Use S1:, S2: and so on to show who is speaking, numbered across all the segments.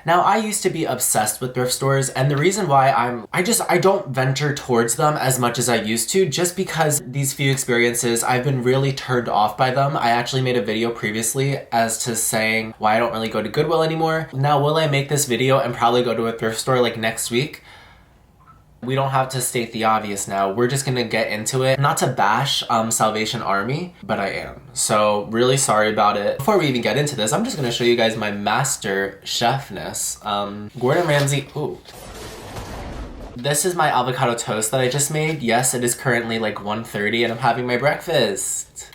S1: Now, I used to be obsessed with thrift stores, and the reason why I don't venture towards them as much as I used to, just because these few experiences, I've been really turned off by them. I actually made a video previously as to saying why I don't really go to Goodwill anymore. Now, will I make this video and probably go to a thrift store like next week? We don't have to state the obvious now. We're just gonna get into it. Not to bash Salvation Army, but I am. So really sorry about it. Before we even get into this, I'm just gonna show you guys my master chefness. Gordon Ramsay, ooh. This is my avocado toast that I just made. Yes, it is currently like 1:30 and I'm having my breakfast.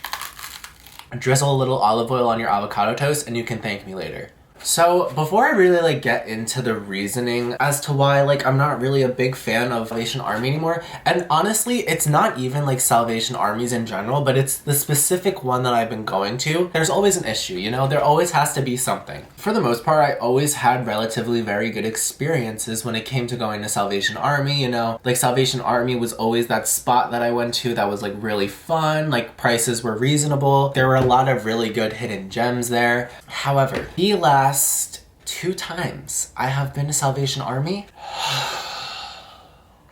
S1: Drizzle a little olive oil on your avocado toast and you can thank me later. So before I really get into the reasoning as to why I'm not really a big fan of Salvation Army anymore, and honestly it's not even Salvation Armies in general, but it's the specific one that I've been going to. There's always an issue, you know? There always has to be something. For the most part, I always had relatively very good experiences when it came to going to Salvation Army, you know? Salvation Army was always that spot that I went to that was really fun, prices were reasonable. There were a lot of really good hidden gems there. However, the last 2 times I have been to Salvation Army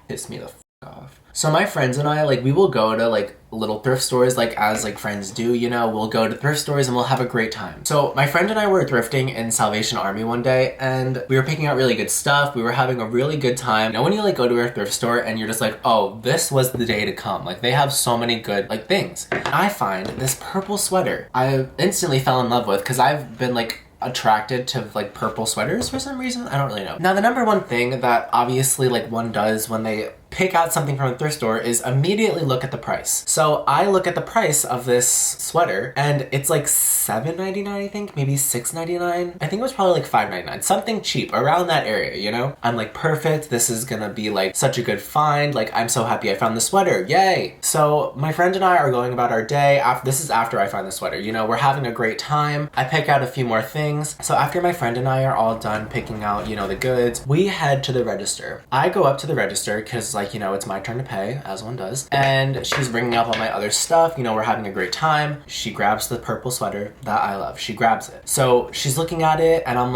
S1: piss me the f off. So my friends and I, we will go to little thrift stores as friends do, you know? We'll go to thrift stores and we'll have a great time. So my friend and I were thrifting in Salvation Army one day and we were picking out really good stuff. We were having a really good time. Now when you go to a thrift store and you're just oh, this was the day to come. They have so many good things. I find this purple sweater I instantly fell in love with because I've been attracted to purple sweaters for some reason. I don't really know. Now the number one thing that obviously one does when they pick out something from a thrift store is immediately look at the price. So I look at the price of this sweater and it's $7.99, I think, maybe $6.99. I think it was probably $5.99, something cheap around that area, you know? I'm perfect. This is gonna be such a good find. I'm so happy I found the sweater, yay. So my friend and I are going about our day. This is after I find the sweater, you know, we're having a great time. I pick out a few more things. So after my friend and I are all done picking out, you know, the goods, we head to the register. I go up to the register because you know, it's my turn to pay, as one does. And she's bringing up all my other stuff. You know, we're having a great time. She grabs the purple sweater that I love. She grabs it. So she's looking at it and I'm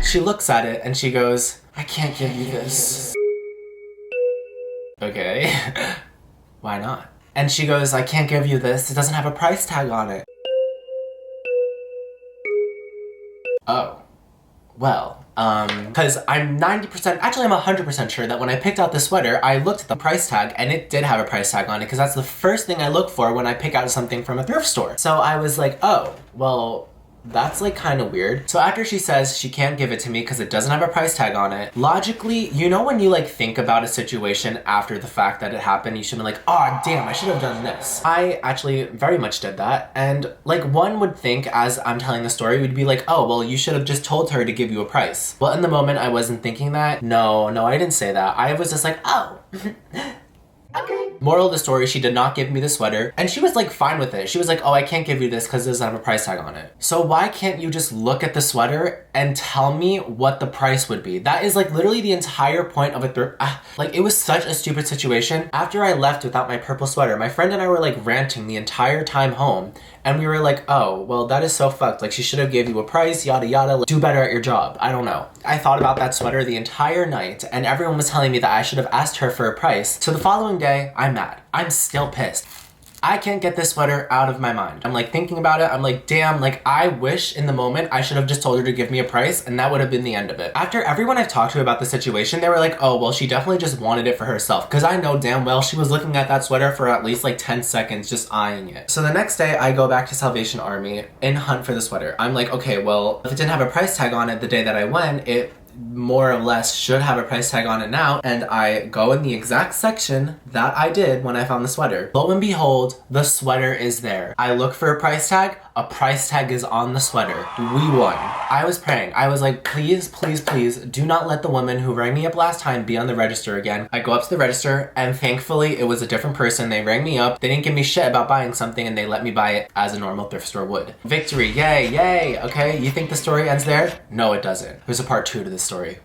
S1: she looks at it and she goes, I can't give you this. Okay, why not? And she goes, I can't give you this. It doesn't have a price tag on it. Oh, well, because I'm 90%, actually I'm 100% sure that when I picked out the sweater, I looked at the price tag and it did have a price tag on it because that's the first thing I look for when I pick out something from a thrift store. So I was oh, well, that's kind of weird. So after she says she can't give it to me because it doesn't have a price tag on it, logically, you know when you think about a situation after the fact that it happened, you should be oh damn, I should have done this. I actually very much did that. And one would think as I'm telling the story, we'd be oh, well, you should have just told her to give you a price. Well, in the moment, I wasn't thinking that. No, I didn't say that. I was just oh. Okay. Moral of the story, she did not give me the sweater and she was fine with it. She was oh, I can't give you this because it doesn't have a price tag on it. So why can't you just look at the sweater and tell me what the price would be? That is literally the entire point of a thrift. It was such a stupid situation. After I left without my purple sweater, my friend and I were ranting the entire time home and we were oh, well, that is so fucked. She should have gave you a price, yada yada. Do better at your job. I don't know. I thought about that sweater the entire night and everyone was telling me that I should have asked her for a price. So the following day, I'm mad. I'm still pissed. I can't get this sweater out of my mind. I'm thinking about it. I'm damn, I wish in the moment I should have just told her to give me a price and that would have been the end of it. After everyone I've talked to about the situation, they were oh, well, she definitely just wanted it for herself. Cause I know damn well she was looking at that sweater for at least 10 seconds just eyeing it. So the next day I go back to Salvation Army and hunt for the sweater. I'm okay, well, if it didn't have a price tag on it the day that I went, it more or less should have a price tag on it now, and I go in the exact section that I did when I found the sweater. Lo and behold, the sweater is there. I look for a price tag is on the sweater. We won. I was praying. I was please, please, please do not let the woman who rang me up last time be on the register again. I go up to the register and thankfully it was a different person. They rang me up. They didn't give me shit about buying something and they let me buy it as a normal thrift store would. Victory, yay, yay. Okay, you think the story ends there? No, it doesn't. There's a part 2 to this story.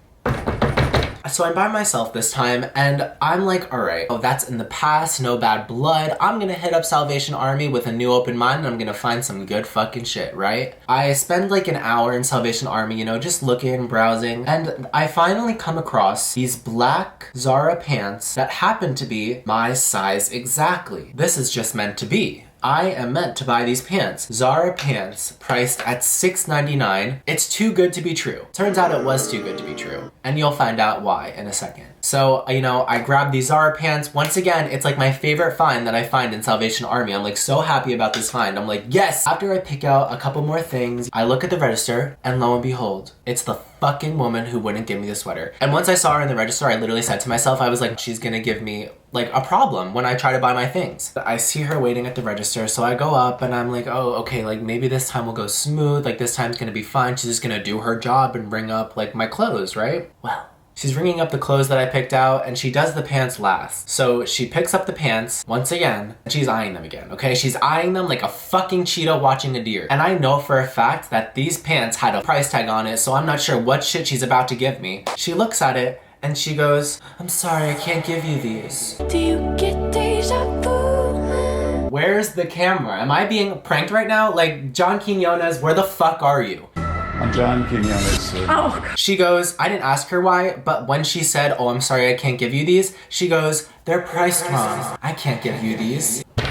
S1: So I'm by myself this time and I'm like, all right, oh, that's in the past, no bad blood. I'm gonna hit up Salvation Army with a new open mind and I'm gonna find some good fucking shit, right? I spend like an hour in Salvation Army, you know, just looking, browsing, and I finally come across these black Zara pants that happen to be my size exactly. This is just meant to be. I am meant to buy these pants. Zara pants priced at $6.99. It's too good to be true. Turns out it was too good to be true. And you'll find out why in a second. So, you know, I grabbed these Zara pants. Once again, it's like my favorite find that I find in Salvation Army. I'm like so happy about this find. I'm like, yes! After I pick out a couple more things, I look at the register and lo and behold, it's the fucking woman who wouldn't give me the sweater. And once I saw her in the register, I literally said to myself, I was like, she's gonna give me like a problem when I try to buy my things. I see her waiting at the register, so I go up and I'm like, oh, okay, like maybe this time will go smooth, like this time's gonna be fine. She's just gonna do her job and bring up like my clothes, right? Well, she's ringing up the clothes that I picked out and she does the pants last. So she picks up the pants once again and she's eyeing them again, okay? She's eyeing them like a fucking cheetah watching a deer. And I know for a fact that these pants had a price tag on it, so I'm not sure what shit she's about to give me. She looks at it and she goes, I'm sorry, I can't give you these.
S2: Do you get deja vu?
S1: Where's the camera? Am I being pranked right now? Like, John Quinones, where the fuck are you?
S3: I'm John Quinones, sir.
S2: Oh.
S1: She goes, I didn't ask her why, but when she said, oh, I'm sorry, I can't give you these, she goes, they're priced wrong. I can't give you these. Oh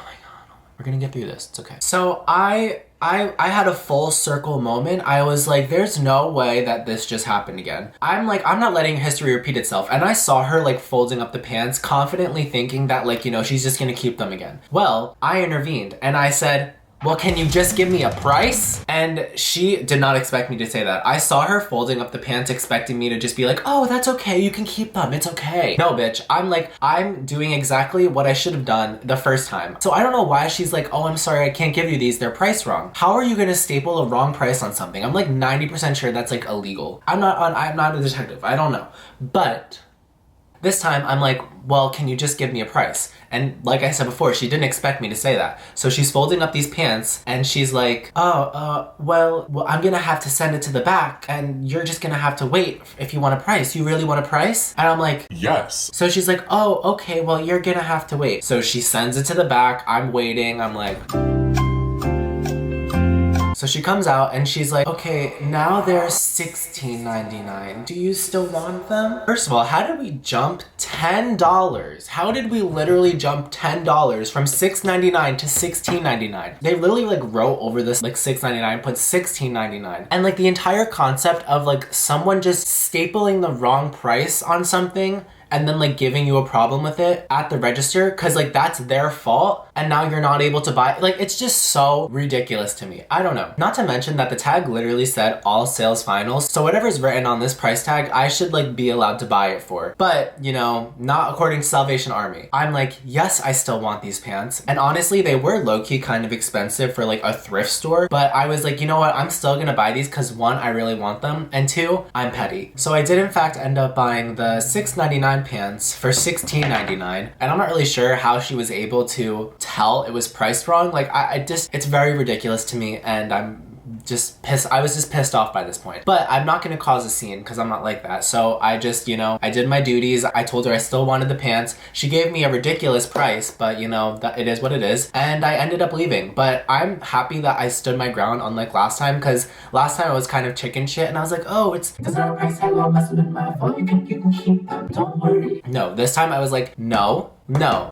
S1: my God. We're gonna get through this, it's okay. So I had a full circle moment. I was like, there's no way that this just happened again. I'm like, I'm not letting history repeat itself. And I saw her like folding up the pants, confidently thinking that like, you know, she's just gonna keep them again. Well, I intervened and I said, well, can you just give me a price? And she did not expect me to say that. I saw her folding up the pants expecting me to just be like, oh, that's okay, you can keep them, it's okay. No, bitch, I'm doing exactly what I should have done the first time. So I don't know why she's like, oh, I'm sorry, I can't give you these, they're priced wrong. How are you gonna staple a wrong price on something? I'm like 90% sure that's like illegal. I'm not a detective, I don't know. But this time I'm like, well, can you just give me a price? And like I said before, she didn't expect me to say that. So she's folding up these pants and she's like, well, I'm gonna have to send it to the back and you're just gonna have to wait if you want a price. You really want a price? And I'm like,
S3: Yes.
S1: so she's like, oh, okay, well, you're gonna have to wait. So she sends it to the back. I'm waiting. I'm like... So she comes out and she's like, okay, now they're $16.99. Do you still want them? First of all, how did we jump $10? How did we literally jump $10 from $6.99 to $16.99? They literally like wrote over this like $6.99, put $16.99. And like the entire concept of like someone just stapling the wrong price on something and then like giving you a problem with it at the register because like that's their fault and now you're not able to buy, like it's just so ridiculous to me. I don't know. Not to mention that the tag literally said all sales finals, so whatever's written on this price tag I should like be allowed to buy it for. But you know, not according to Salvation Army. I'm like, yes, I still want these pants, and honestly they were low-key kind of expensive for like a thrift store, but I was like, you know what, I'm still gonna buy these because one, I really want them, and two, I'm petty. So I did in fact end up buying the $6.99 pants for $16.99, and I'm not really sure how she was able to tell it was priced wrong. Like I just, it's very ridiculous to me, and I'm just pissed. I was just pissed off by this point. But I'm not gonna cause a scene because I'm not like that. So I just, you know, I did my duties. I told her I still wanted the pants. She gave me a ridiculous price, but you know, that it is what it is. And I ended up leaving. But I'm happy that I stood my ground unlike last time, because last time I was kind of chicken shit and I was like, oh, it's not a price tag, well, must have been my fault. You can keep them, don't worry. No, this time I was like, no.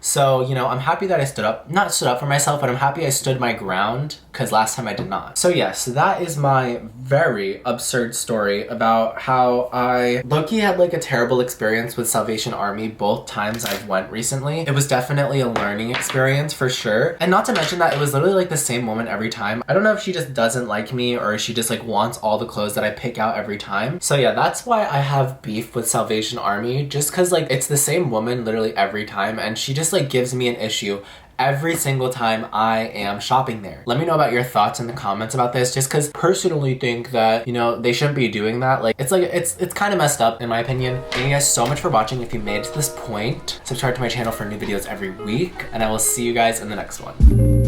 S1: So, you know, I'm happy that I not stood up for myself, but I'm happy I stood my ground, because last time I did not. So yes, that is my very absurd story about how I low-key had like a terrible experience with Salvation Army both times I've went recently. It was definitely a learning experience for sure. And not to mention that it was literally like the same moment every time. I don't know if she just doesn't like me or she just like wants all the clothes that I pick out every time. So yeah, that's why I have beef with Salvation Army, just because like it's the same woman literally every time, and she just like gives me an issue every single time I am shopping there. Let me know about your thoughts in the comments about this, just because personally think that, you know, they shouldn't be doing that. Like it's kind of messed up in my opinion. Thank you guys so much for watching. If you made it to this point, subscribe to my channel for new videos every week, and I will see you guys in the next one.